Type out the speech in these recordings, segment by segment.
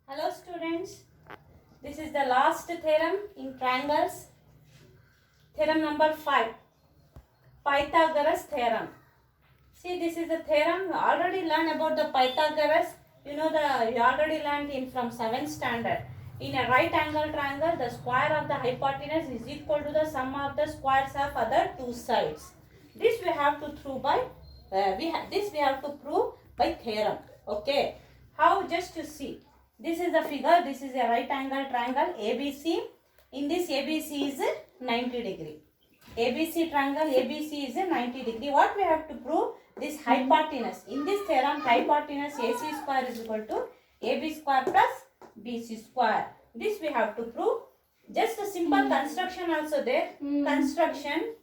Hello students, this is the last theorem in triangles, theorem number 5, Pythagoras theorem. See, this is the theorem. You already learned about the Pythagoras. You already learned in from 7th standard. In a right angle triangle, the square of the hypotenuse is equal to the sum of the squares of other two sides. This we have to prove by theorem. Okay, how? Just to see. This is the figure. This is a right angle triangle ABC. In this ABC is 90 degree. ABC triangle ABC is a 90 degree. What we have to prove? This hypotenuse. In this theorem, hypotenuse AC square is equal to AB square plus BC square. This we have to prove. Just a simple construction also there. Construction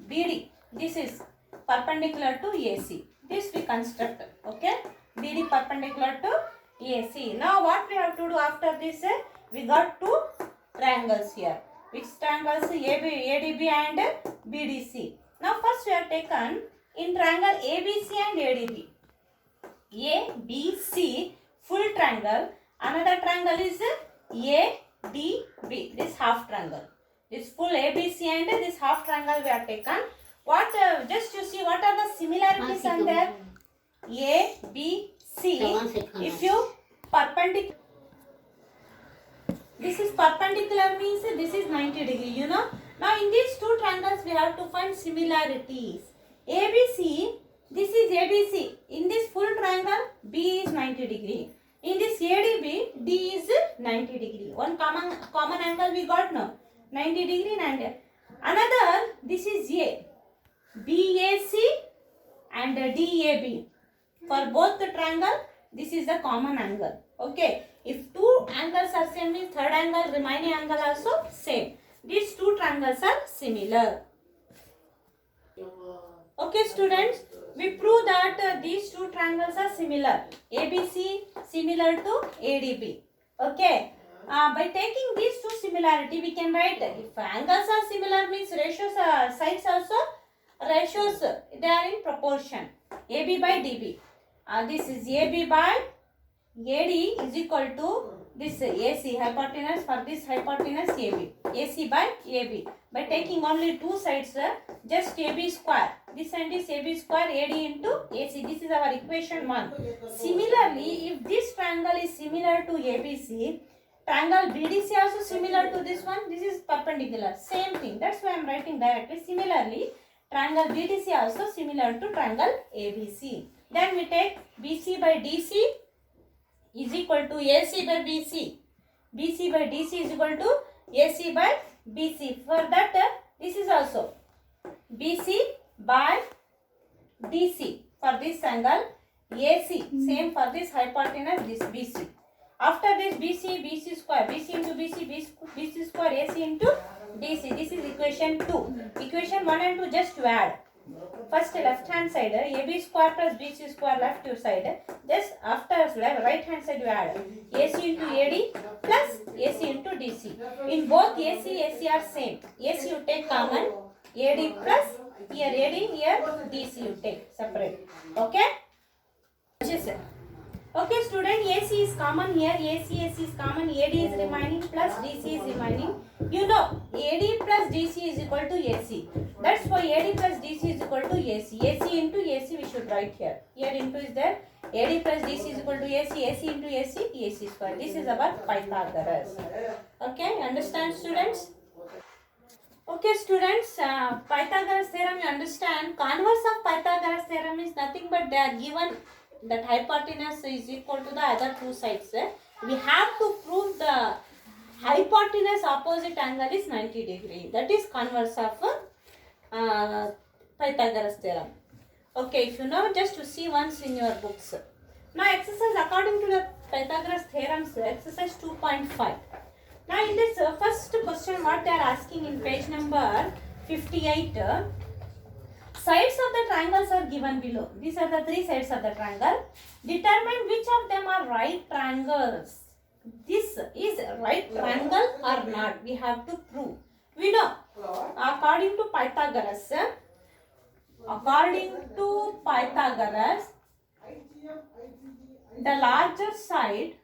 BD. This is perpendicular to AC. This we construct. Okay. BD perpendicular to AC. Now what we have to do after this? We got two triangles here. Which triangles? ADB and BDC. Now first we have taken in triangle ABC and ADB. ABC full triangle. Another triangle is ADB. This half triangle. This full ABC and this half triangle we have taken. What? Just to see what are the similarities and there. ABC. If you perpendicular. This is perpendicular means this is 90 degree, Now in these two triangles we have to find similarities. ABC, this is ABC. In this full triangle, B is 90 degree. In this ADB, D is 90 degree. One common angle we got now. 90 degree and another, this is A. BAC and DAB. For both the triangle, this is the common angle. Okay. If two angles are same, means third angle, remaining angle also same. These two triangles are similar. Okay, students, we prove that these two triangles are similar. ABC similar to ADB. Okay. By taking these two similarity, we can write if angles are similar means sides also ratios they are in proportion. AB by DB. This is AB by AD is equal to this AC hypotenuse for this hypotenuse AB. AC by AB. By taking only two sides, just AB square. This and this AB square AD into AC. This is our equation 1. Similarly, if this triangle is similar to ABC, triangle BDC also similar to this one. This is perpendicular. Same thing. That's why I am writing directly. Similarly, triangle BDC also similar to triangle ABC. Then we take BC by DC is equal to AC by BC. BC by DC is equal to AC by BC. For that, this is also BC by DC. For this angle, AC. Same for this hypotenuse, this BC. After this BC square. BC into BC square, AC into DC. This is equation 2. Equation 1 and 2 just to add. First left hand side AB square plus BC square left side. Just after right hand side you add AC into AD plus AC into DC. In both AC are same. AC you take common. AD plus here AD, here DC you take separate. Okay? Yes, sir. Okay, student, AC is common here. AC is common. AD is remaining plus DC is remaining. AD plus DC is equal to AC. That's why AD plus DC is equal to AC. AC into AC we should write here. Here into is there. AD plus DC is equal to AC. AC into AC, AC square. This is our Pythagoras. Okay, understand, students? Okay, students, Pythagoras theorem you understand. Converse of Pythagoras theorem is nothing but they are given that hypotenuse is equal to the other two sides. We have to prove the hypotenuse opposite angle is 90 degree. That is converse of Pythagoras theorem. Okay, if you know, just to see once in your books. Now exercise according to the Pythagoras theorems, exercise 2.5. Now in this first question what they are asking in page number 58, sides of the triangles are given below. These are the three sides of the triangle. Determine which of them are right triangles. This is right triangle or not. We have to prove. We know. According to Pythagoras, the larger side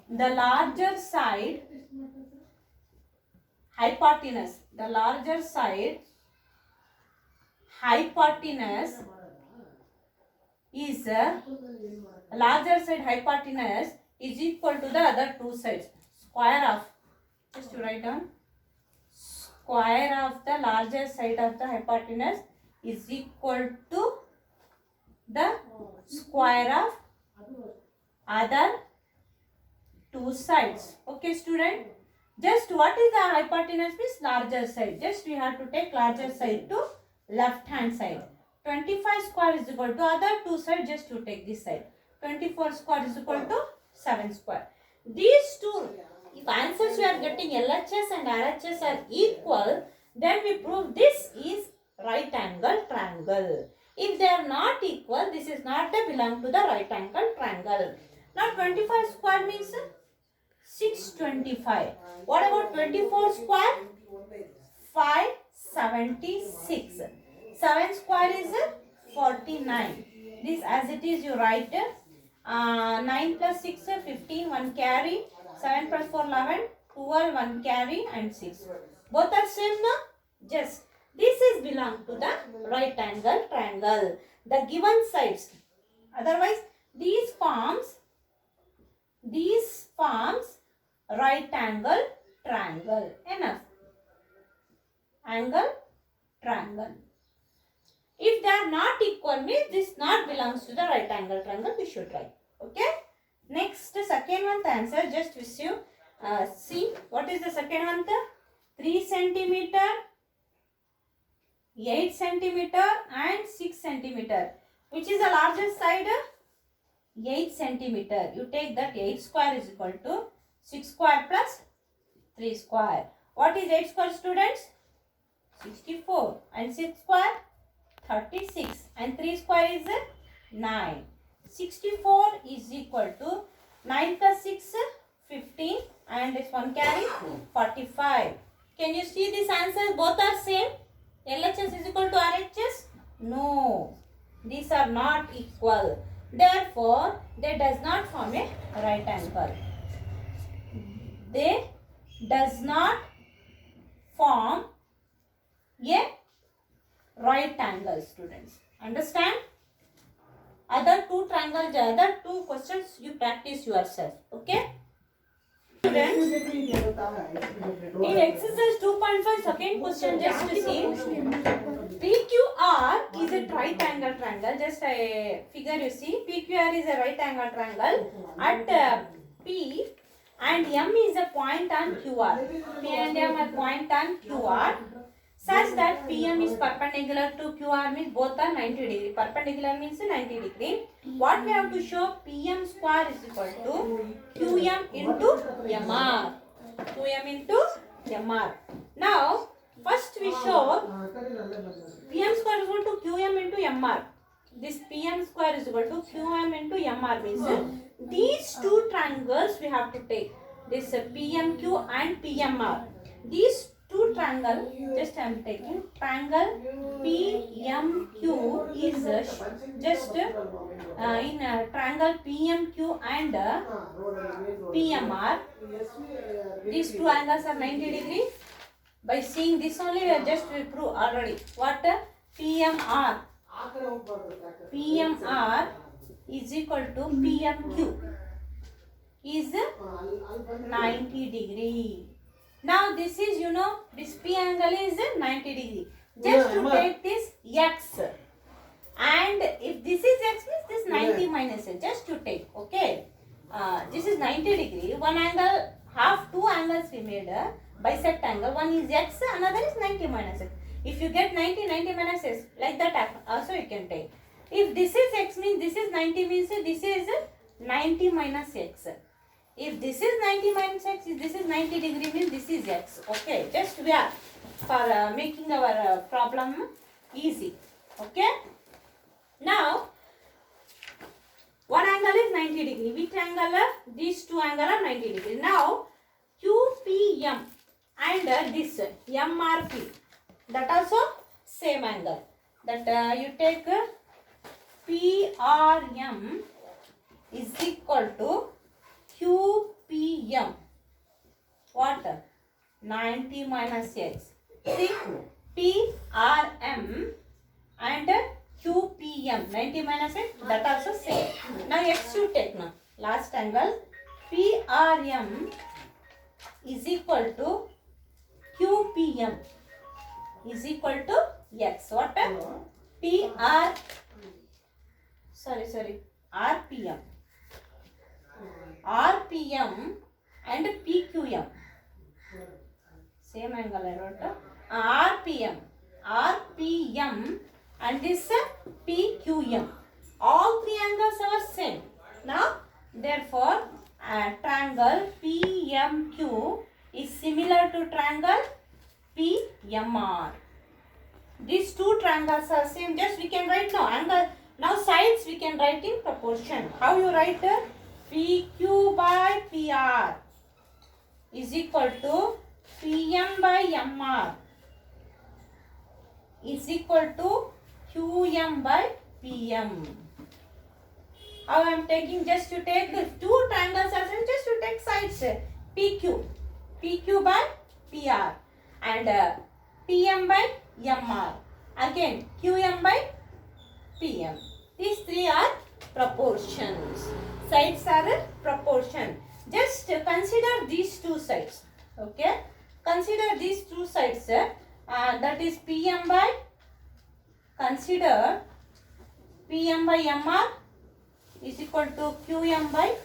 the larger side hypotenuse, the larger side hypotenuse is larger side hypotenuse is equal to the other two sides. Square of, just to write down, square of the larger side of the hypotenuse is equal to the square of other two sides. Okay, student. Just what is the hypotenuse means larger side. Just we have to take larger side to left hand side. 25 square is equal to other two sides. Just to take this side. 24 square is equal to 7 square. These two, if answers we are getting LHS and RHS are equal, then we prove this is right angle triangle. If they are not equal, this is not belong to the right angle triangle. Now 25 square means 625. What about 24 square? 576. 7 square is 49. This as it is you write 9 plus 6 15, 1 carry, 7 plus 4 11, 12, 1 carry and 6. Both are same now? Just this is belong to the right angle triangle. The given sides. Otherwise these forms right angle triangle. Enough. Angle triangle. If they are not equal means this not belongs to the right angle triangle. We should write. Okay. Next second one the answer. Just wish you see what is the second one. 3 centimeter, 8 centimeter and 6 centimeter. Which is the largest side? 8 centimeter. You take that 8 square is equal to 6 square plus 3 square. What is 8 square, students? 64. And 6 square? 36. And 3 square is 9. 64 is equal to 9 plus 6, 15. And this one carry 45. Can you see these answers? Both are same. LHS is equal to RHS? No. These are not equal. Therefore, they does not form a right angle. They does not form a right angle, students. Understand? Other two triangles, other two questions you practice yourself. Okay? Students, in exercise 2.5 second question, just to see, PQR is a right angle triangle. Just a figure you see, PQR is a right angle triangle at P and M is a point on QR. P and M are point on QR such that PM is perpendicular to QR means both are 90 degree. Perpendicular means 90 degree. What we have to show? PM square is equal to QM into MR. QM into MR. Now, first we show PM square is equal to QM into MR. This PM square is equal to QM into MR means these two triangles we have to take. This PMQ and PMR. These two triangle, just I am taking triangle PMQ is just in triangle PMQ and PMR. These two angles are 90 degree. By seeing this only we are just we prove already. What? PMR is equal to PMQ is 90 degree. Now this is, you know, this P angle is 90 degree. Just to take this X. And if this is X means this 90 minus X. Just to take, okay. This is 90 degree. One angle, two angles we made bisect angle. One is X, another is 90 minus X. If you get 90 minus X, like that also you can take. If this is X means this is 90 means this is 90 minus X. If this is 90 minus X, if this is 90 degree means this is X. Okay, just we are for making our problem easy. Okay. Now, one angle is 90 degree. Which angle? These two angles are 90 degree. Now, QPM and this MRP, that also same angle. That you take PRM is equal to QP PM. What? 90 minus X. See, PRM and QPM. 90 minus X, that also same. Now X you take now. Last angle. PRM is equal to QPM is equal to X. What? RPM. RPM and PQM. Same angle I wrote. RPM and this PQM. All three angles are same. Now, therefore, triangle PMQ is similar to triangle PMR. These two triangles are same. Just we can write now angle. Now sides we can write in proportion. How you write? PQ by PR is equal to PM by MR is equal to QM by PM. How I am taking? Just to take the two triangles as in just to take sides. PQ by PR and PM by MR. Again QM by PM. These three are proportions. Sides are proportion. Just consider these two sides. Okay. Consider these two sides. That is PM by. Consider PM by MR is equal to QM by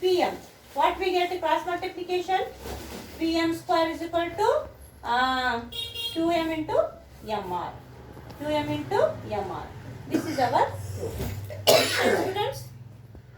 PM. What we get? Cross multiplication. PM square is equal to QM into MR. QM into MR. This is our proof. Students.